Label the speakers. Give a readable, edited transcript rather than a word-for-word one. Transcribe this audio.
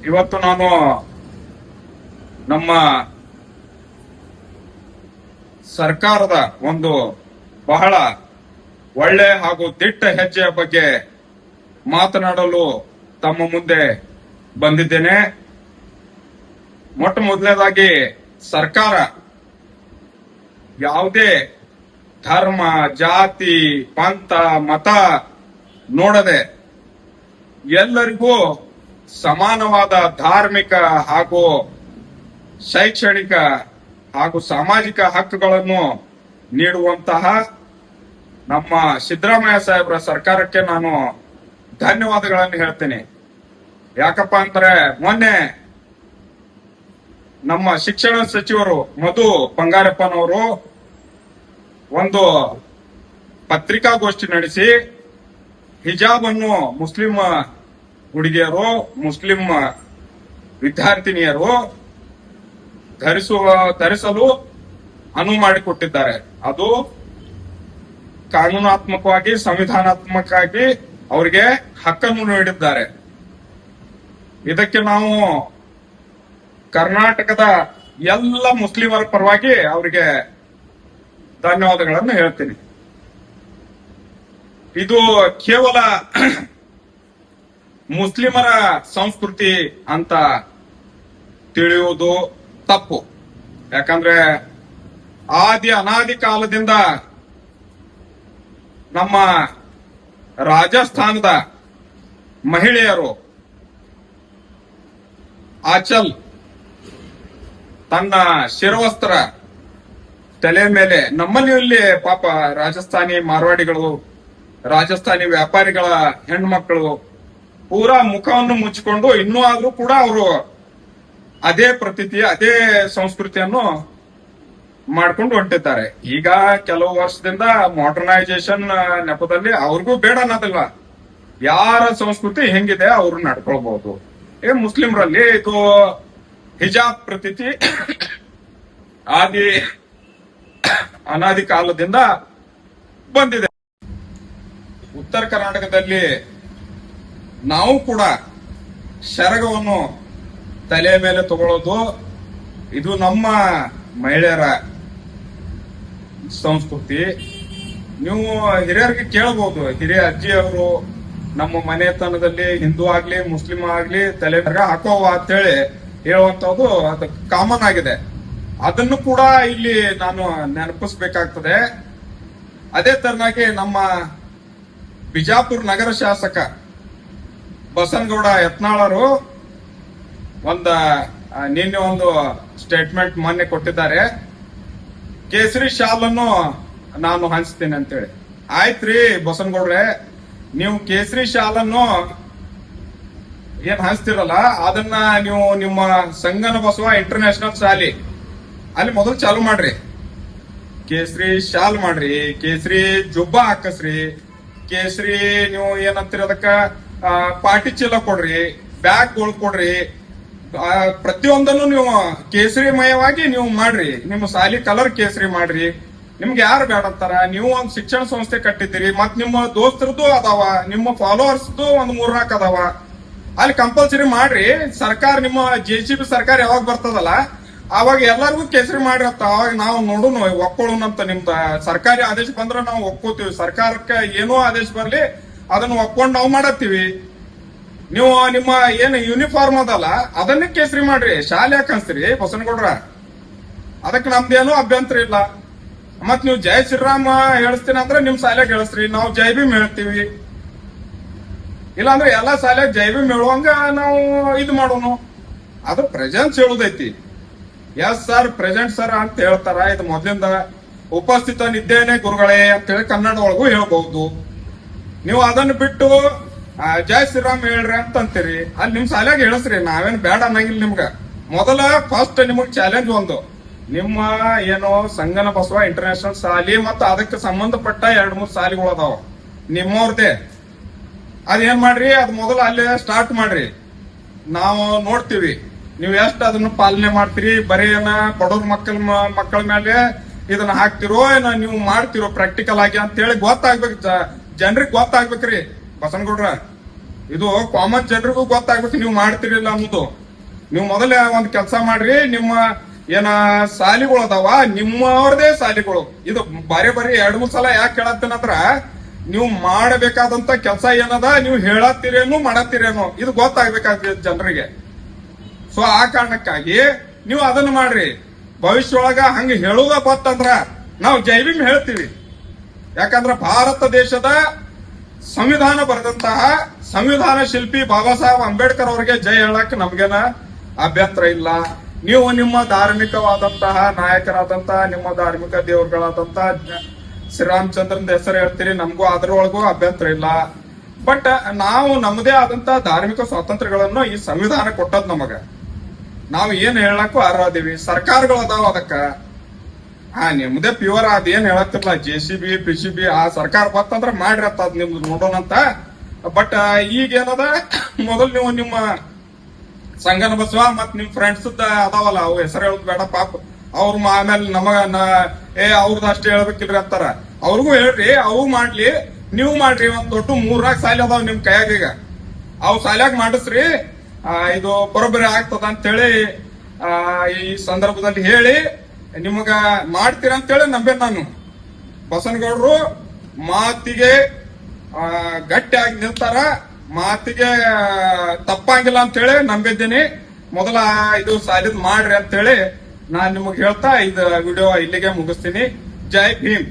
Speaker 1: ಇವತ್ತು ನಾನು ನಮ್ಮ ಸರ್ಕಾರದ ಒಂದು ಬಹಳ ಒಳ್ಳೆ ಹಾಗೂ ದಿಟ್ಟ ಹೆಜ್ಜೆಯ ಬಗ್ಗೆ ಮಾತನಾಡಲು ತಮ್ಮ ಮುಂದೆ ಬಂದಿದ್ದೇನೆ. ಮೊಟ್ಟ ಮೊದಲನೇದಾಗಿ ಸರ್ಕಾರ ಯಾವುದೇ ಧರ್ಮ, ಜಾತಿ, ಪಂಥ, ಮತ ನೋಡದೆ ಎಲ್ಲರಿಗೂ ಸಮಾನವಾದ ಧಾರ್ಮಿಕ ಹಾಗೂ ಶೈಕ್ಷಣಿಕ ಹಾಗೂ ಸಾಮಾಜಿಕ ಹಕ್ಕುಗಳನ್ನು ನೀಡುವಂತಹ ನಮ್ಮ ಸಿದ್ದರಾಮಯ್ಯ ಸಾಹೇಬರ ಸರ್ಕಾರಕ್ಕೆ ನಾನು ಧನ್ಯವಾದಗಳನ್ನು ಹೇಳ್ತೇನೆ. ಯಾಕಪ್ಪ ಅಂದ್ರೆ ಮೊನ್ನೆ ನಮ್ಮ ಶಿಕ್ಷಣ ಸಚಿವರು ಮಧು ಬಂಗಾರಪ್ಪನವರು ಒಂದು ಪತ್ರಿಕಾಗೋಷ್ಠಿ ನಡೆಸಿ ಹಿಜಾಬ್ ಅನ್ನು ಮುಸ್ಲಿಂ ಹುಡುಗಿಯರು, ಮುಸ್ಲಿಂ ವಿದ್ಯಾರ್ಥಿನಿಯರು ಧರಿಸಲು ಅನುವು ಮಾಡಿಕೊಟ್ಟಿದ್ದಾರೆ. ಅದು ಕಾನೂನಾತ್ಮಕವಾಗಿ, ಸಂವಿಧಾನಾತ್ಮಕವಾಗಿ ಅವರಿಗೆ ಹಕ್ಕನ್ನು ನೀಡಿದ್ದಾರೆ. ಇದಕ್ಕೆ ನಾವು ಕರ್ನಾಟಕದ ಎಲ್ಲ ಮುಸ್ಲಿಮರ ಪರವಾಗಿ ಅವರಿಗೆ ಧನ್ಯವಾದಗಳನ್ನು ಹೇಳ್ತೀನಿ. ಇದು ಕೇವಲ ಮುಸ್ಲಿಮರ ಸಂಸ್ಕೃತಿ ಅಂತ ತಿಳಿಯುವುದು ತಪ್ಪು. ಯಾಕಂದ್ರೆ ಅನಾದಿ ಕಾಲದಿಂದ ನಮ್ಮ ರಾಜಸ್ಥಾನದ ಮಹಿಳೆಯರು ಆಚಲ್ ತನ್ನ ಶಿರವಸ್ತ್ರ ತಲೆ ಮೇಲೆ, ನಮ್ಮಲ್ಲಿ ಇಲ್ಲಿ ಪಾಪ ರಾಜಸ್ಥಾನಿ ಮಾರ್ವಾಡಿಗಳು, ರಾಜಸ್ಥಾನಿ ವ್ಯಾಪಾರಿಗಳ ಹೆಣ್ಮಕ್ಳು ಪೂರಾ ಮುಖವನ್ನು ಮುಚ್ಚಿಕೊಂಡು ಇನ್ನೂ ಆದ್ರೂ ಕೂಡ ಅವರು ಅದೇ ಪ್ರತೀತಿ, ಅದೇ ಸಂಸ್ಕೃತಿಯನ್ನು ಮಾಡ್ಕೊಂಡು ಹೊಂಟಿದ್ದಾರೆ. ಈಗ ಕೆಲವು ವರ್ಷದಿಂದ ಮಾಡರ್ನೈಸೇಷನ್ ನೆಪದಲ್ಲಿ ಅವ್ರಿಗೂ ಬೇಡ ಅನ್ನೋದಿಲ್ಲ, ಯಾರ ಸಂಸ್ಕೃತಿ ಹೆಂಗಿದೆ ಅವರು ನಡ್ಕೊಳ್ಬಹುದು. ಮುಸ್ಲಿಮರಲ್ಲಿ ಇದು ಹಿಜಾಬ್ ಪ್ರತೀತಿ ಅನಾದಿ ಕಾಲದಿಂದ ಬಂದಿದೆ. ಉತ್ತರ ಕರ್ನಾಟಕದಲ್ಲಿ ನಾವು ಕೂಡ ಶರಗವನ್ನು ತಲೆಯ ಮೇಲೆ ತಗೊಳ್ಳೋದು ಇದು ನಮ್ಮ ಮಹಿಳೆಯರ ಸಂಸ್ಕೃತಿ. ನೀವು ಹಿರಿಯರಿಗೆ ಕೇಳಬಹುದು, ಹಿರಿಯ ಅಜ್ಜಿಯವರು ನಮ್ಮ ಮನೆತನದಲ್ಲಿ ಹಿಂದೂ ಆಗ್ಲಿ ಮುಸ್ಲಿಂ ಆಗ್ಲಿ ತಲೆ ಹಾಕೋವ ಅಂತೇಳಿ ಹೇಳುವಂತದ್ದು ಅದು ಕಾಮನ್ ಆಗಿದೆ. ಅದನ್ನು ಕೂಡ ಇಲ್ಲಿ ನಾನು ನೆನಪಿಸಬೇಕಾಗ್ತದೆ. ಅದೇ ತರನಾಗಿ ನಮ್ಮ ಬಿಜಾಪುರ ನಗರ ಶಾಸಕ ಬಸನಗೌಡ ಯತ್ನಾಳರು ನಿನ್ನೆ ಒಂದು ಸ್ಟೇಟ್ಮೆಂಟ್ ಮೊನ್ನೆ ಕೊಟ್ಟಿದ್ದಾರೆ. ಕೇಸರಿ ಶಾಲ್ ಅನ್ನು ನಾನು ಹಂಚ್ತೇನೆ ಅಂತೇಳಿ. ಆಯ್ತ್ರಿ ಬಸನಗೌಡ್ರೆ, ನೀವು ಕೇಸರಿ ಶಾಲ್ ಅನ್ನು ಏನ್ ಹಂಚ್ತಿರಲ್ಲ ಅದನ್ನ ನೀವು ನಿಮ್ಮ ಸಂಗನ ಬಸವ ಇಂಟರ್ನ್ಯಾಷನಲ್ ಶಾಲಿ ಅಲ್ಲಿ ಮೊದಲು ಚಾಲು ಮಾಡ್ರಿ. ಕೇಸರಿ ಶಾಲ್ ಮಾಡ್ರಿ, ಕೇಸರಿ ಜುಬ್ಬಾ ಹಾಕಸ್ರಿ, ಕೇಸರಿ ನೀವು ಏನಂತೀರಿ ಅದಕ್ಕ ಪಾಟಿ ಚೀಲ ಕೊಡ್ರಿ, ಬ್ಯಾಗ್ಗಳು ಕೊಡ್ರಿ, ಪ್ರತಿಯೊಂದನ್ನು ನೀವು ಕೇಸರಿಮಯವಾಗಿ ನೀವು ಮಾಡ್ರಿ. ನಿಮ್ಮ ಸಾಲಿ ಕಲರ್ ಕೇಸರಿ ಮಾಡ್ರಿ. ನಿಮ್ಗೆ ಯಾರು ಬೇಡ ಅಂತಾರ? ನೀವು ಒಂದು ಶಿಕ್ಷಣ ಸಂಸ್ಥೆ ಕಟ್ಟಿದ್ದೀರಿ, ಮತ್ ನಿಮ್ಮ ದೋಸ್ತರದ್ದು ಅದಾವ, ನಿಮ್ಮ ಫಾಲೋವರ್ಸ್ದು ಒಂದ್ 3-4 ಅದಾವ, ಅಲ್ಲಿ ಕಂಪಲ್ಸರಿ ಮಾಡ್ರಿ. ಸರ್ಕಾರ ನಿಮ್ಮ JCB ಸರ್ಕಾರ ಯಾವಾಗ ಬರ್ತದಲ್ಲ ಅವಾಗ ಎಲ್ಲರಿಗೂ ಕೇಸರಿ ಮಾಡ್ರಿ ಅಂತ. ಅವಾಗ ನಾವು ನೋಡೋಣ, ಒಪ್ಕೊಳ್ಳೋಣಂತ. ನಿಮ್ದ ಸರ್ಕಾರಿ ಆದೇಶ ಬಂದ್ರೆ ನಾವು ಒಪ್ಕೋತೀವಿ. ಸರ್ಕಾರಕ್ಕೆ ಏನೋ ಆದೇಶ ಬರ್ಲಿ ಅದನ್ನ ಒಪ್ಕೊಂಡು ನಾವು ಮಾಡತ್ತೀವಿ. ನೀವು ನಿಮ್ಮ ಏನು ಯೂನಿಫಾರ್ಮ್ ಅದಲ್ಲ ಅದನ್ನೇ ಕೇಸರಿ ಮಾಡ್ರಿ. ಶಾಲೆ ಯಾಕೆ ಅನ್ಸ್ತೀರಿ ಬಸನಗೌಡ್ರ? ಅದಕ್ಕೆ ನಮ್ದೇನೋ ಅಭ್ಯಂತರ ಇಲ್ಲ. ಮತ್ ನೀವು ಜೈ ಶ್ರೀರಾಮ ಹೇಳಿಸ್ತೀನಿ ಅಂದ್ರೆ ನಿಮ್ ಶಾಲೆಗೆ ಹೇಳಿಸ್ರಿ, ನಾವು ಜೈ ಭೀಮ್ ಹೇಳ್ತೀವಿ. ಇಲ್ಲಾಂದ್ರೆ ಎಲ್ಲಾ ಶಾಲೆಗೆ ಜೈ ಭೀಮ್ ಹೇಳುವಂಗ ನಾವು ಇದು ಮಾಡೋಣ. ಅದು ಪ್ರೆಸೆನ್ಸ್ ಹೇಳುದೈತಿ. ಎಸ್ ಸರ್, ಪ್ರೆಸೆಂಟ್ ಸರ್ ಅಂತ ಹೇಳ್ತಾರ. ಇದು ಮೊದ್ಲಿಂದ ಉಪಸ್ಥಿತನಿದ್ದೇನೆ ಗುರುಗಳೇ ಅಂತೇಳಿ ಕನ್ನಡ ಒಳಗೂ ಹೇಳ್ಬಹುದು. ನೀವು ಅದನ್ನು ಬಿಟ್ಟು ಜೈ ಶ್ರೀರಾಮ್ ಹೇಳ್ರಿ ಅಂತಂತೀರಿ. ಅಲ್ಲಿ ನಿಮ್ ಶಾಲೆಗೆ ಹೇಳಿಸ್ರಿ, ನಾವೇನ್ ಬೇಡ ಅನ್ನಂಗಿಲ್ಲ. ನಿಮ್ಗ ಮೊದಲ ಫಸ್ಟ್ ನಿಮಗ್ ಚಾಲೆಂಜ್ ಒಂದು, ನಿಮ್ಮ ಏನೋ ಸಂಗನ ಬಸವ ಇಂಟರ್ನ್ಯಾಷನಲ್ ಶಾಲಿ ಮತ್ತು ಅದಕ್ಕೆ ಸಂಬಂಧಪಟ್ಟ 2-3 ಶಾಲೆಗಳು ಅದಾವ ನಿಮ್ಮವ್ರದೇ. ಅದೇನ್ ಮಾಡ್ರಿ, ಅದ್ ಮೊದಲು ಅಲ್ಲೇ ಸ್ಟಾರ್ಟ್ ಮಾಡ್ರಿ. ನಾವು ನೋಡ್ತೀವಿ ನೀವು ಎಷ್ಟು ಅದನ್ನು ಪಾಲನೆ ಮಾಡ್ತೀರಿ. ಬರೀ ಬಡವ್ರ ಮಕ್ಕಳ ಮೇಲೆ ಇದನ್ನ ಹಾಕ್ತಿರೋ ಏನೋ ನೀವು ಮಾಡ್ತಿರೋ ಪ್ರಾಕ್ಟಿಕಲ್ ಆಗಿ ಅಂತ ಹೇಳಿ ಗೊತ್ತಾಗ್ಬೇಕು, ಜನರಿಗೆ ಗೊತ್ತಾಗ್ಬೇಕ್ರಿ ಬಸನಗೌಡ್ರ. ಇದು ಕಾಮನ್ ಜನರಿಗೂ ಗೊತ್ತಾಗ್ಬೇಕು ನೀವು ಮಾಡ್ತಿರಿಲ್ಲ ಅನ್ನೋದು. ನೀವು ಮೊದಲೇ ಒಂದ್ ಕೆಲಸ ಮಾಡ್ರಿ, ನಿಮ್ಮ ಏನ ಸಾಲಿಗಳು ಅದಾವ ನಿಮ್ಮವ್ರದೇ ಸಾಲಿಗಳು. ಇದು ಬಾರಿ 2-3 ಸಲ ಯಾಕೆ ಹೇಳತ್ತೇನಂದ್ರ ನೀವು ಮಾಡಬೇಕಾದಂತ ಕೆಲಸ ಏನದ, ನೀವು ಹೇಳತ್ತೀರೇನು ಮಾಡತ್ತೀರೇನು ಇದು ಗೊತ್ತಾಗ್ಬೇಕಾಗ್ತದೆ ಜನರಿಗೆ. ಸೊ ಆ ಕಾರಣಕ್ಕಾಗಿ ನೀವು ಅದನ್ನ ಮಾಡ್ರಿ. ಭವಿಷ್ಯೊಳಗ ಹಂಗ ಹೇಳುದ ಗೊತ್ತಂದ್ರ ನಾವು ಜೈ ಭೀಮ್ ಹೇಳ್ತೀವಿ. ಯಾಕಂದ್ರ ಭಾರತ ದೇಶದ ಸಂವಿಧಾನ ಬರೆದಂತಹ ಸಂವಿಧಾನ ಶಿಲ್ಪಿ ಬಾಬಾ ಸಾಹೇಬ್ ಅಂಬೇಡ್ಕರ್ ಅವರಿಗೆ ಜೈ ಹೇಳಕ್ ನಮ್ಗೇನ ಅಭ್ಯಂತರ ಇಲ್ಲ. ನೀವು ನಿಮ್ಮ ಧಾರ್ಮಿಕವಾದಂತಹ ನಾಯಕರಾದಂತಹ ನಿಮ್ಮ ಧಾರ್ಮಿಕ ದೇವರುಗಳಾದಂತಹ ಶ್ರೀರಾಮಚಂದ್ರನ ಹೆಸರು ಹೇಳ್ತೀರಿ, ನಮಗೂ ಅದರೊಳಗೂ ಅಭ್ಯಂತರ ಇಲ್ಲ. ಬಟ್ ನಾವು ನಮ್ಮದೇ ಆದಂತಹ ಧಾರ್ಮಿಕ ಸ್ವಾತಂತ್ರ್ಯಗಳನ್ನು ಈ ಸಂವಿಧಾನ ಕೊಟ್ಟದ್ ನಮಗ. ನಾವು ಏನ್ ಹೇಳಕ್ಕೂ ಅರ್ಹದೀವಿ. ಸರ್ಕಾರಗಳು ಅದಾವ ಅದಕ್ಕ ನಿಮ್ದೇ ಪ್ಯೂರ್ ಅದೇನ್ ಹೇಳತ್ತಿಲ್ಲ. JCB PCB ಆ ಸರ್ಕಾರ ಬರ್ತಂದ್ರ ಮಾಡಿರತ್ತ ಅದ್ ನಿಮ್ದು ನೋಡೋಣಂತ. ಬಟ್ ಈಗೇನದ, ಮೊದಲು ನೀವು ನಿಮ್ಮ ಸಂಗನ ಬಸವ ಮತ್ ನಿಮ್ ಫ್ರೆಂಡ್ಸ್ ಅದಾವಲ್ಲ, ಅವು ಹೆಸರು ಹೇಳೋದು ಬೇಡ ಪಾಪ. ಅವ್ರ ಆಮೇಲೆ ನಮಗ ಅವ್ರದ್ದು ಅಷ್ಟೇ ಹೇಳ್ಬೇಕಿಲ್ರಿ ಅಂತಾರ. ಅವ್ರಿಗೂ ಹೇಳ್ರಿ, ಅವು ಮಾಡ್ಲಿ, ನೀವು ಮಾಡ್ರಿ. ಒಂದ್ ದೊಡ್ಡ 3-4 ಸಾಲಿ ಅದಾವ ನಿಮ್ ಕೈಯಾಗ. ಈಗ ಅವು ಸಾಲ್ಯಾಗ ಮಾಡಿಸ್ರಿ, ಇದು ಬರೋಬ್ಬರಿ ಆಗ್ತದ ಅಂತೇಳಿ ಈ ಸಂದರ್ಭದಲ್ಲಿ ಹೇಳಿ ನಿಮಗ ಮಾಡ್ತೀರ ಅಂತೇಳಿ ನಂಬೇನ್ ನಾನು. ಬಸನಗೌಡರು ಮಾತಿಗೆ ಗಟ್ಟಿಯಾಗಿ ನಿಲ್ತಾರ, ಮಾತಿಗೆ ತಪ್ಪಂಗಿಲ್ಲ ಅಂತೇಳಿ ನಂಬಿದ್ದೀನಿ. ಮೊದಲ ಇದು ಸಾಲಿದ್ ಮಾಡ್ರಿ ಅಂತೇಳಿ ನಾನ್ ನಿಮಗ್ ಹೇಳ್ತಾ ಇದು ವಿಡಿಯೋ ಇಲ್ಲಿಗೆ ಮುಗಿಸ್ತೀನಿ. ಜೈ ಭೀಮ್.